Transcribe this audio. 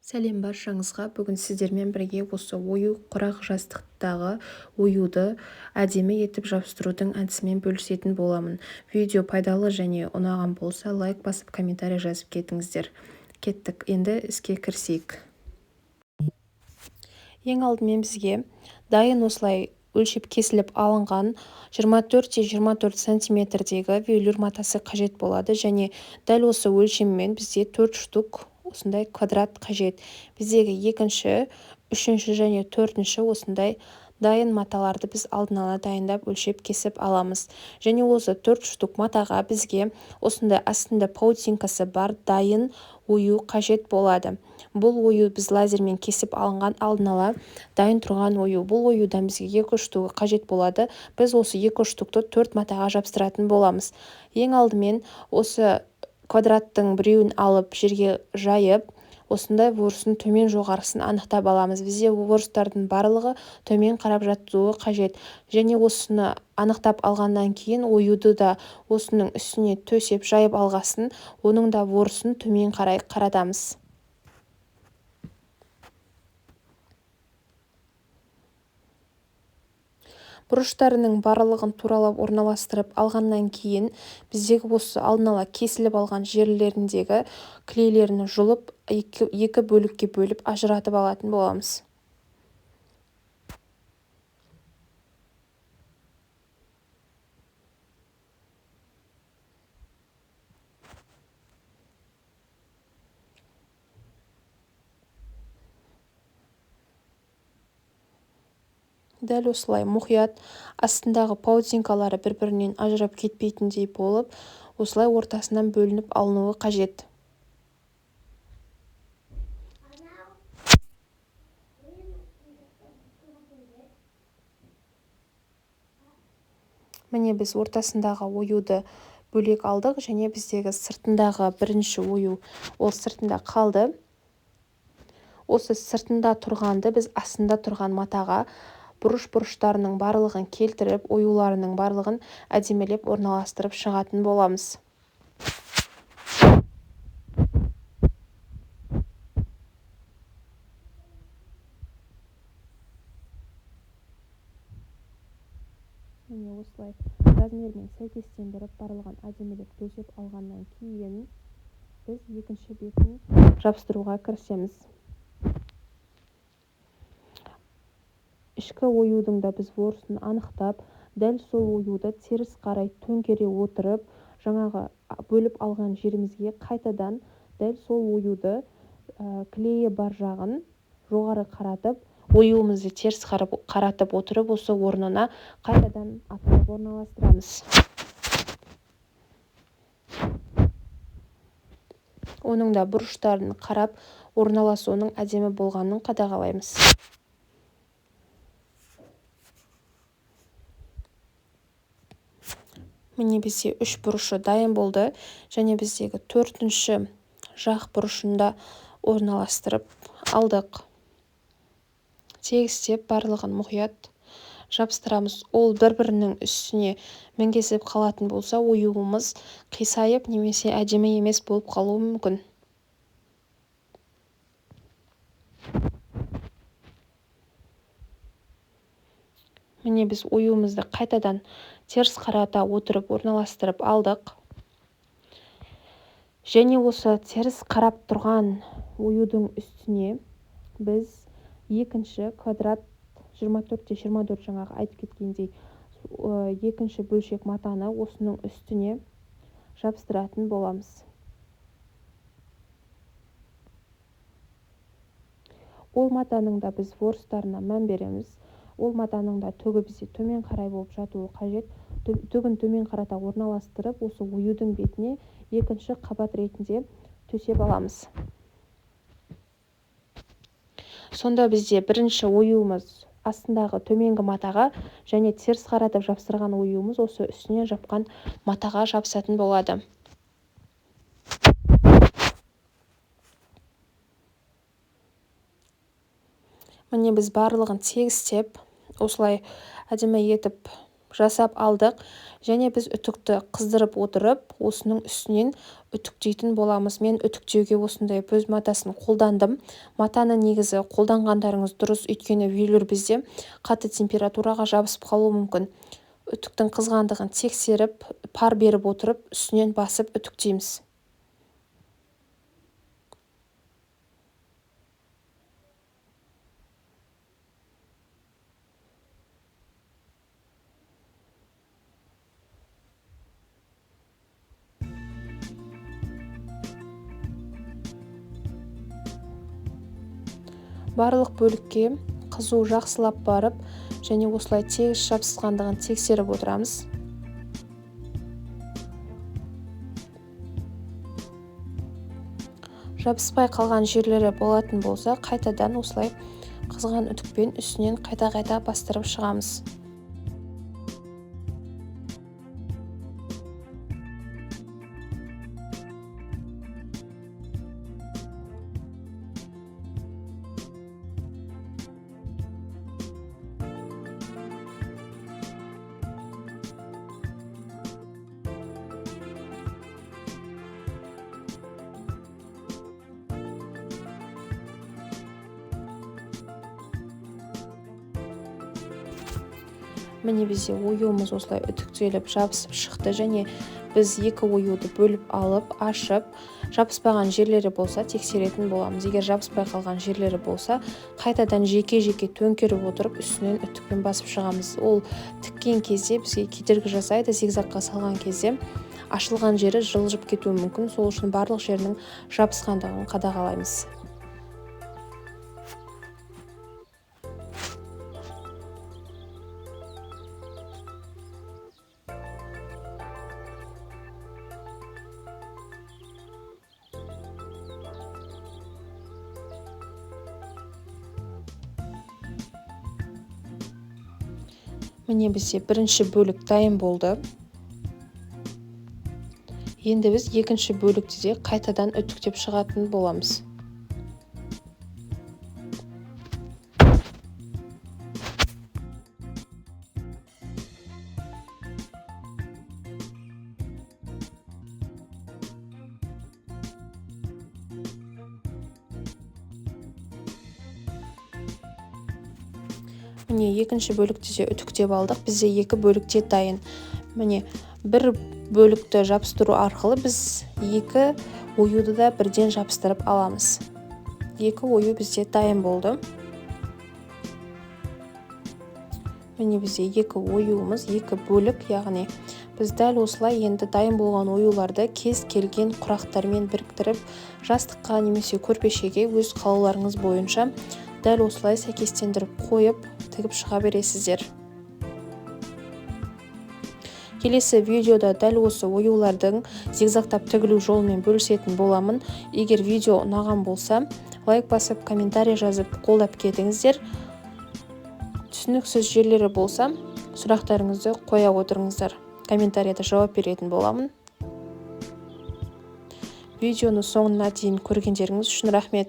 сәлем баршаңызға. Бүгін сіздермен бірге осы ою құрақ жастықтағы оюды әдемі етіп жабыстырудың әдісімен бөлісетін боламын. Видео пайдалы және ұнаған болса лайк басып комментарий жазып кетіңіздер. Кеттік, енді іске кірісейік. Ең алдымен бізге дайын осылай өлшеп кесіліп алынған 24-24 сантиметрдегі велюр матасы қажет болады, және дәл осы өлшеммен бізде 4 штук осындай квадрат қажет. Біздегі екінші, үшінші және төртінші осындай дайын маталарды біз алдын ала дайындап өлшеп кесіп аламыз. Және осы 4 штук матаға бізге осындай астында паутинкасы бар дайын ою қажет болады. Бұл ою біз лазермен кесіп алынған алдын ала дайын тұрған ою. Бұл оюдан бізге 2 штугы қажет болады. Біз осы 2 штукты 4 матаға жабыстыратын боламыз. Ең алдымен осы квадраттың біреуін алып жерге жайып, осындай ворсын төмен жоғарысын анықтап аламыз. Бізде ворыстардың барлығы төмен қарап жатуы қажет. Және осыны анықтап алғаннан кейін оюды да осының үстіне төсеп жайып алғасын, оның да ворысын төмен қарай қаратамыз. Бұрыштарының барлығын туралап орналастырып алғаннан кейін біздегі осы алдын ала кесіліп алған жерлеріндегі клейлерін жұлып екі бөлікке бөліп ажыратып алатын боламыз. Дәл осылай мұқият астындағы паутинкалары бір-бірінен ажырап кетпейтіндей болып, осылай ортасынан бөлініп алынуы қажет. Міне біз ортасындағы оюды бөлек алдық, және біздегі сыртындағы бірінші ою ол сыртында қалды. Осы сыртында тұрғанды біз астында тұрған матаға бұрыш-бұрыштарының барлығын келтіріп, оюларының барлығын әдемелеп орналастырып шығатын боламыз. Міне осылай размермен сәйкестендіріп барлығын әдемелеп төсеп алғаннан кейін біз екінші бетін жабыстыруға кірісеміз. Ішкі оюдың да біз ворысын анықтап, дәл сол оюды теріс қарай төңкере отырып, жаңағы бөліп алған жерімізге қайтадан дәл сол оюды клейі бар жағын жоғары қаратып, оюымызды теріс қаратып отырып, осы орнына қайтадан атырып орналастырамыз. Оның да бұрыштарын қарап, орналасуының әдемі болғанын қадағалаймыз. Міне бізде 3 бұрышы дайын болды, және біздегі 4-ші жақ бұрышында орналастырып алдық. Тегістеп барлығын мұқият жабыстырамыз. Ол бір-бірінің үстіне мінгесіп қалатын болса, оюымыз қисайып немесе әдемі емес болып қалуы мүмкін. Міне біз оюымызды қайтадан теріс қарата отырып орналастырып алдық. Және осы теріс қарап тұрған оюдың үстіне біз екінші квадрат 24-24 жаңағы айтып кеткендей екінші бөлшек матаны осының үстіне жабыстыратын боламыз. Ол матаның да біз ворыстарына мән береміз. Ол матаның да түгі бізде төмен қарай болып жатуы қажет. Түгін төмен қарата орналастырып, осы оюдың бетіне екінші қабат ретінде төсеп аламыз. Сонда бізде бірінші оюымыз астындағы төменгі матаға, және теріс қаратып жабыстырған оюымыз осы үстіне жапқан матаға жабысатын болады. Міне біз барлығын тегістеп, осылай әдемі етіп жасап алдық және біз үтікті қыздырып отырып осының үстінен үтіктейтін боламыз. Мен үтіктеуге осындай пөз матасын қолдандым. Матаны негізі қолданғандарыңыз дұрыс, өйткені велюр бізде қатты температураға жабысып қалуы мүмкін. Үтіктің қызғандығын тексеріп, пар беріп отырып, үстінен басып үтіктейміз. Барлық бөлікке қызу жақсылап барып және осылай тегіс жабысқандығын тексеріп отырамыз. Жабыспай қалған жерлері болатын болса, қайтадан осылай қызған үтікпен үстінен қайта бастырып шығамыз. Міне бізде оюымыз осылай үтіктеліп жабысып шықты және біз екі оюды бөліп алып, ашып, жабыспаған жерлері болса тексеретін боламыз. Егер жабыспай қалған жерлері болса, қайтадан жеке-жеке төңкеріп отырып, үстінен үтікпен басып шығамыз. Ол тіккен кезде бізге кедергі жасайды, зигзагқа салған кезде ашылған жері жылжып кетуі мүмкін. Сол үшін барлық жерінің жабысқандығын қадағалаймыз. Міне бізде бірінші бөлік дайын болды. Енді біз екінші бөлікті де қайтадан үтіктеп шығатын боламыз. Міне екінші бөлікті де үтіктеп алдық. Бізде екі бөлікте дайын. Міне бір бөлікті жабыстыру арқылы біз екі оюды да бірден жабыстырып аламыз. Екі ою бізде дайын болды. Міне бізде екі оюымыз, екі бөлік, яғни біз дәл осылай енді дайын болған оюларды кез келген құрақтармен біріктіріп, жастыққа немесе көрпешеге өз қалауларыңыз бойынша дәл осылай сәйкестендіріп қойып, тігіп шыға бересіздер. Келесі видеода дәл осы оюлардың зигзагтап тігілу жолымен бөлісетін боламын. Егер видео ұнаған болса, лайк басып, комментарий жазып, қолдап кетіңіздер. Түсініксіз жерлері болса, сұрақтарыңызды қоя отырыңыздар. Комментарийда жауап беретін боламын. Видеоны соңына дейін көргендеріңіз үшін рахмет.